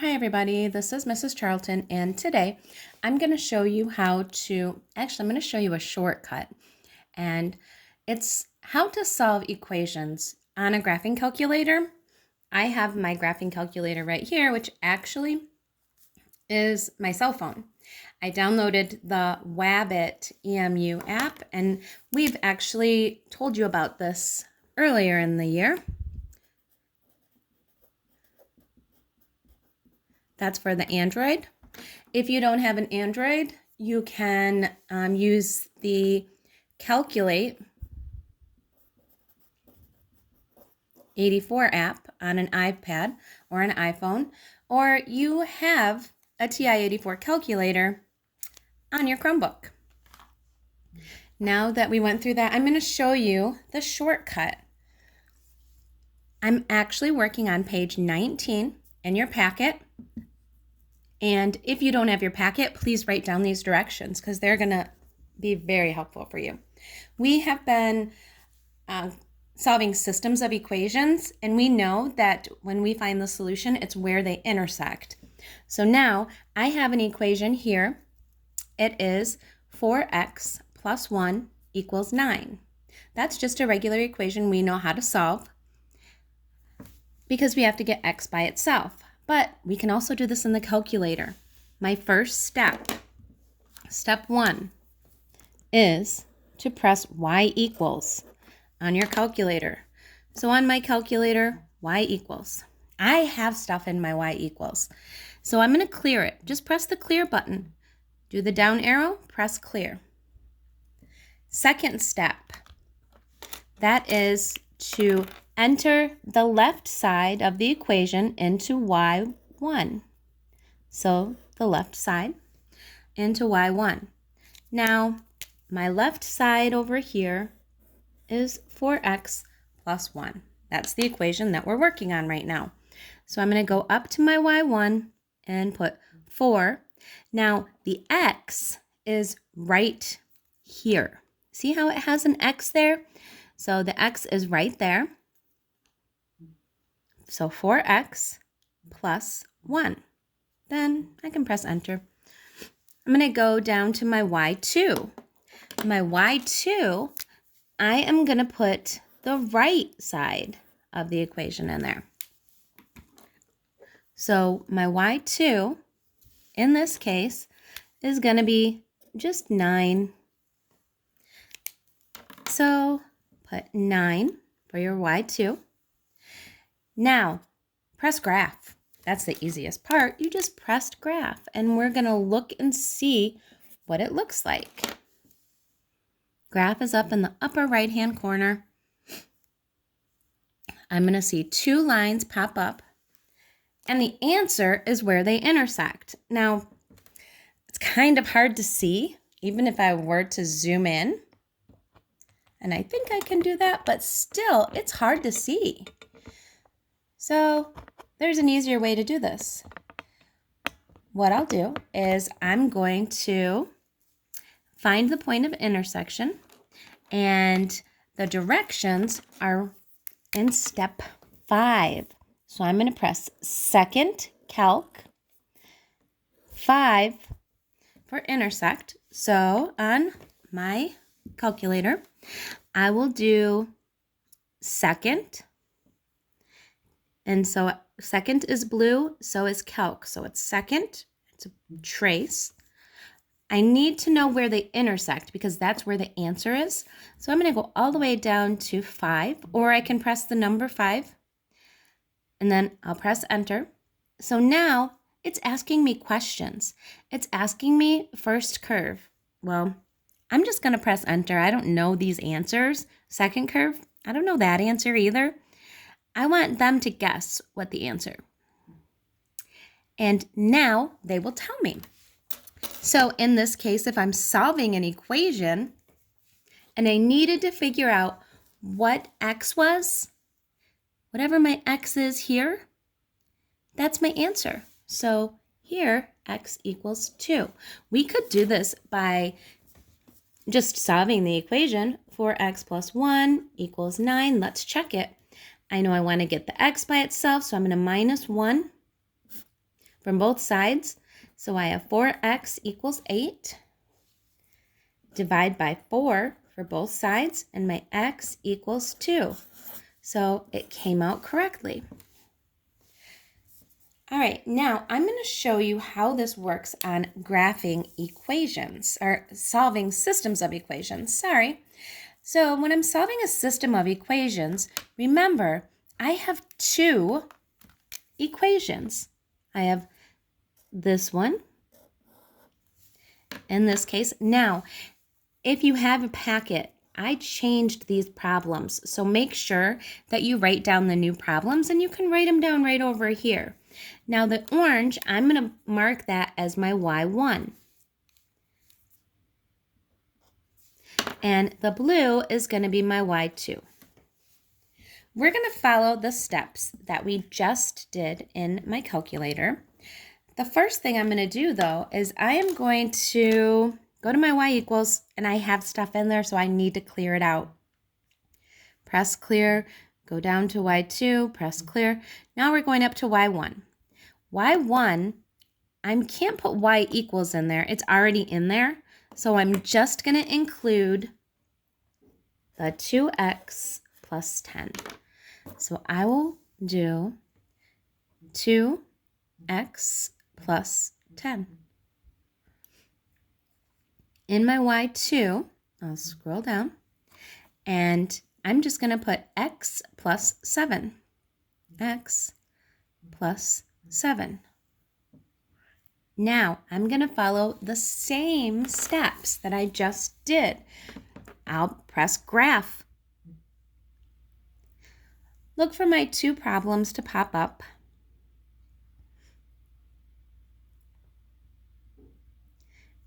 Hi everybody, this is Mrs. Charlton, and today I'm going to show you how to, I'm going to show you a shortcut, and it's how to solve equations on a graphing calculator. I have my graphing calculator right here, which actually is my cell phone. I downloaded the Wabbit EMU app, and we've actually told you about this earlier in the year. That's for the Android. If you don't have an Android, you can use the Calculate 84 app on an iPad or an iPhone, or you have a TI-84 calculator on your Chromebook. Now that we went through that, I'm going to show you the shortcut. I'm actually working on page 19 in your packet. And if you don't have your packet, please write down these directions because they're going to be very helpful for you. We have been solving systems of equations, and we know that when we find the solution, it's where they intersect. So now I have an equation here. It is 4x plus 1 equals 9. That's just a regular equation we know how to solve because we have to get x by itself. But we can also do this in the calculator. My first step, step 1, is to press y equals on your calculator. So on my calculator, y equals. I have stuff in my y equals. So I'm going to clear it. Just press the clear button. Do the down arrow, press clear. Second step, that is to enter the left side of the equation into y1. So the left side into y1. Now, my left side over here is 4x plus 1. That's the equation that we're working on right now. So I'm going to go up to my y1 and put 4. Now, the x is right here. See how it has an x there? So the x is right there. So 4x plus 1. Then I can press enter. I'm going to go down to my y2. My y2, I am going to put the right side of the equation in there. So my y2, in this case, is going to be just 9. So put 9 for your y2. Now, press graph. That's the easiest part. You just pressed graph, and we're going to look and see what it looks like. Graph is up in the upper right-hand corner. I'm going to see 2 lines pop up, and the answer is where they intersect. Now, it's kind of hard to see, even if I were to zoom in, and I think I can do that, but still, it's hard to see. So there's an easier way to do this. What I'll do is I'm going to find the point of intersection, and the directions are in step 5. So I'm going to press second calc 5 for intersect. So on my calculator, I will do second. And so second is blue, so is calc. So it's second, it's a trace. I need to know where they intersect because that's where the answer is. So I'm going to go all the way down to 5, or I can press the number 5, and then I'll press enter. So now it's asking me questions. It's asking me first curve. Well, I'm just going to press enter. I don't know these answers. Second curve, I don't know that answer either. I want them to guess what the answer. And now they will tell me. So in this case, if I'm solving an equation and I needed to figure out what x was, whatever my x is here, that's my answer. So here, x equals 2. We could do this by just solving the equation. 4x plus 1 equals 9. Let's check it. I know I want to get the x by itself, so I'm going to minus 1 from both sides. So I have 4x equals 8. Divide by 4 for both sides, and my x equals 2. So it came out correctly. All right, now I'm going to show you how this works on graphing equations, or solving systems of equations, sorry. So when I'm solving a system of equations, remember, I have 2 equations. I have this one, in this case. Now, if you have a packet, I changed these problems, so make sure that you write down the new problems, and you can write them down right over here. Now the orange, I'm going to mark that as my Y1. And the blue is going to be my Y2. We're going to follow the steps that we just did in my calculator. The first thing I'm going to do, though, is I am going to go to my Y equals, and I have stuff in there, so I need to clear it out. Press clear, go down to Y2, press clear. Now we're going up to Y1. Y1, I can't put Y equals in there. It's already in there. So I'm just going to include the 2x plus 10. So I will do 2x plus 10. In my Y2, I'll scroll down, and I'm just going to put x plus 7. X plus 7. Now, I'm going to follow the same steps that I just did. I'll press graph. Look for my 2 problems to pop up.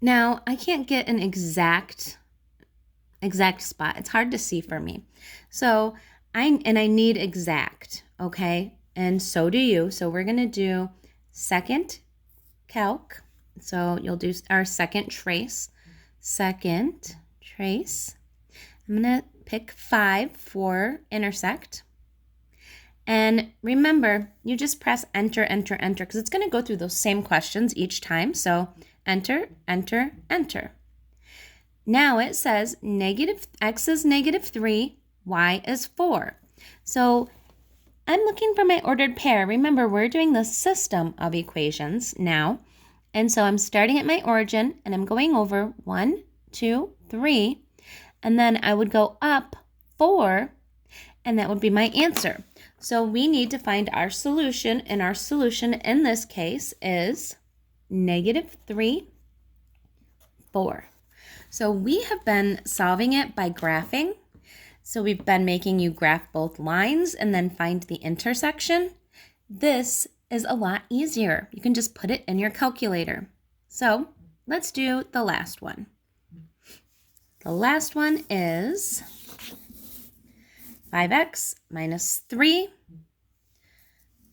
Now, I can't get an exact spot. It's hard to see for me. So, I need exact, okay? And so do you. So we're going to do second calc. So you'll do our second trace. Second trace. I'm going to pick 5 for intersect. And remember, you just press enter, enter, enter, because it's going to go through those same questions each time. So enter, enter, enter. Now it says x is -3, y is 4. So I'm looking for my ordered pair. Remember, we're doing the system of equations now. And so I'm starting at my origin, and I'm going over 1, 2, 3, and then I would go up 4, and that would be my answer. So we need to find our solution, and our solution in this case is -3, 4. So we have been solving it by graphing. So we've been making you graph both lines and then find the intersection. This is a lot easier. You can just put it in your calculator. So let's do the last one. The last one is 5x minus 3.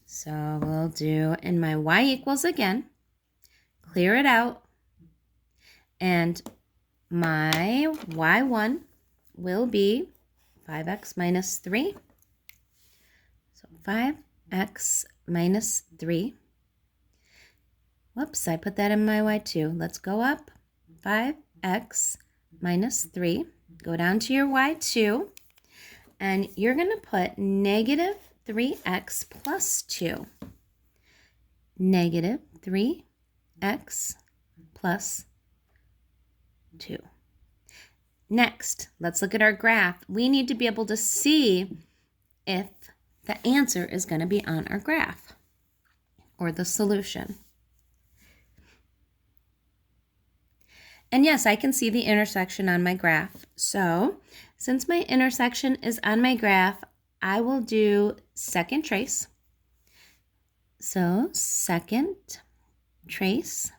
So we'll do in my y equals again, clear it out, and my y1 will be 5x minus 3. So 5x minus 3. Whoops, I put that in my y2. Let's go up. 5x minus 3. Go down to your y2. And you're going to put -3x plus 2. -3x plus 2. Next, let's look at our graph. We need to be able to see if the answer is going to be on our graph or the solution. And yes, I can see the intersection on my graph. So since my intersection is on my graph, I will do second trace. So second trace,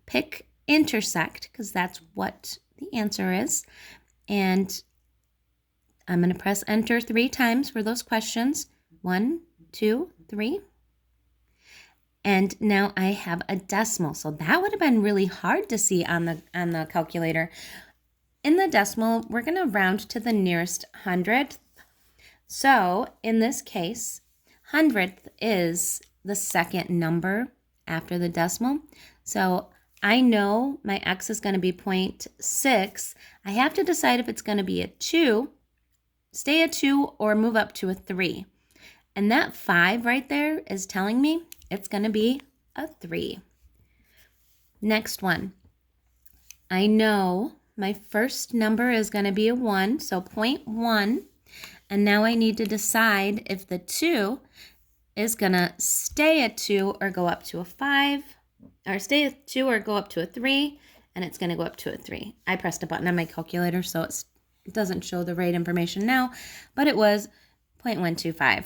pick intersect, because that's what the answer is. And I'm going to press enter 3 times for those questions. 1, 2, 3. And now I have a decimal. So that would have been really hard to see on the calculator. In the decimal, we're going to round to the nearest hundredth. So in this case, hundredth is the second number after the decimal. So I know my x is going to be 0.6. I have to decide if it's going to be a 2, stay a 2, or move up to a 3. And that 5 right there is telling me it's going to be a 3. Next one. I know my first number is going to be a 1, so 0.1. And now I need to decide if the 2 is going to stay at 2 or go up to a 5, or stay at 2 or go up to a 3, and it's going to go up to a 3. I pressed a button on my calculator, so it doesn't show the right information now, but it was 0.125.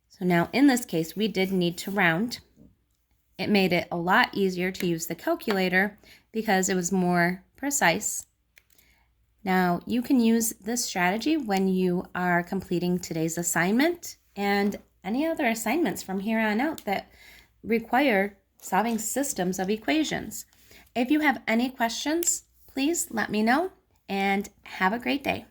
So now in this case, we did need to round. It made it a lot easier to use the calculator because it was more precise. Now you can use this strategy when you are completing today's assignment and any other assignments from here on out that require solving systems of equations. If you have any questions, please let me know and have a great day.